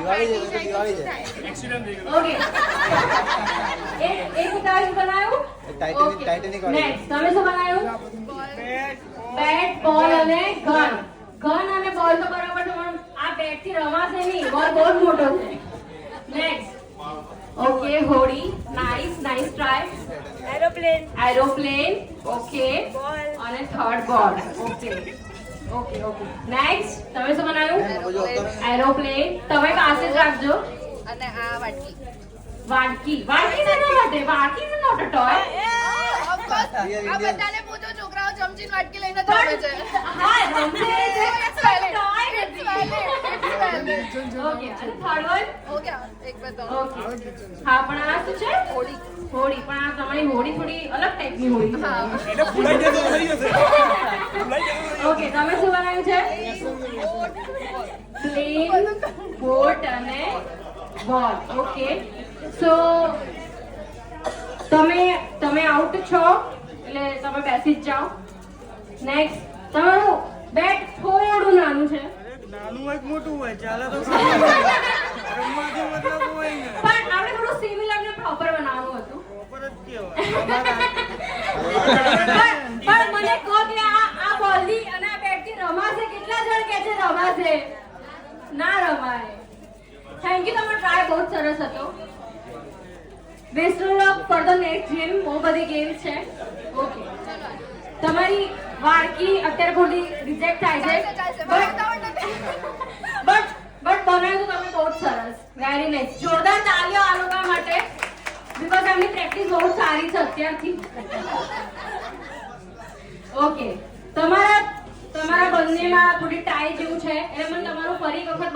okay એક ઉતાવળ બનાવ્યું ટાઇટેનિક નેક્સ્ટ તમે શું બનાવ્યું બેટ બોલ અને ગન અને બોલ તો બરાબર છે પણ આ બેટ થી રમાશે નહીં બોલ બહુ મોટો છે નેક્સ્ટ ઓકે હોડી નાઇસ ટ્રાય એરોપ્લેન ઓકે અને થર્ડ બોલ ઓકે નેક્સ્ટ તમે શું બનાવ્યું એરોપ્લેન તમે પાસે જ રાખજો અને આ વાટકી શેના માટે વાટકી ઇઝ નોટ અ ટોય આ બધાને પૂછો છોકરાઓ ચમચી વાટકી લઈને દોડે છે હા રમશે છે ટોય ઓકે અને થર્ડ વન ઓકે એક બે ત્રણ ઓકે હા પણ આ શું છે હોડી પણ આ તમારી હોડી થોડી અલગ ટાઈપની હોડી છે એટલે ફૂલાઈ જાય તો ફરી જશે ઓકે તમે શું બનાવ્યું છે પ્લેન બોટ અને બોલ ઓકે સો તમે આઉટ છો એટલે તમે બેસી જ જાઓ નેક્સ્ટ તમારું બેટ થોડું નાનું છે નાનું હોય કે મોટું હોય ચાલે તો રમવાથી મતલબ હોય ને પણ આપણે થોડું સિમિલર ને પ્રોપર બનાવવાનું હતું પ્રોપર જ કેવાય પણ મને કહો કે આ બોલ થી અને આ બેટ થી રમાશે કેટલા જણ કહે છે રમાશે ના રમાય થેન્ક યુ તમારો ટ્રાય બહુ સરસ હતો best of luck for the next game બહુ બધી ગેમ્સ છે ઓકે તમારી વાર્કી અત્યારે થોડી રિજેક્ટ થાય છે બટ બનાવ્યું તો તમે બહુ જ સરસ વેરી નાઇસ જોરદાર તાલીઓ આ લોકો માટે બીકોઝ એમની પ્રેક્ટિસ બહુ સારી છે અત્યારથી ઓકે તમારા બંનેમાં થોડી ટાઈ જેવું છે એટલે મને તમારું ફરી એક વખત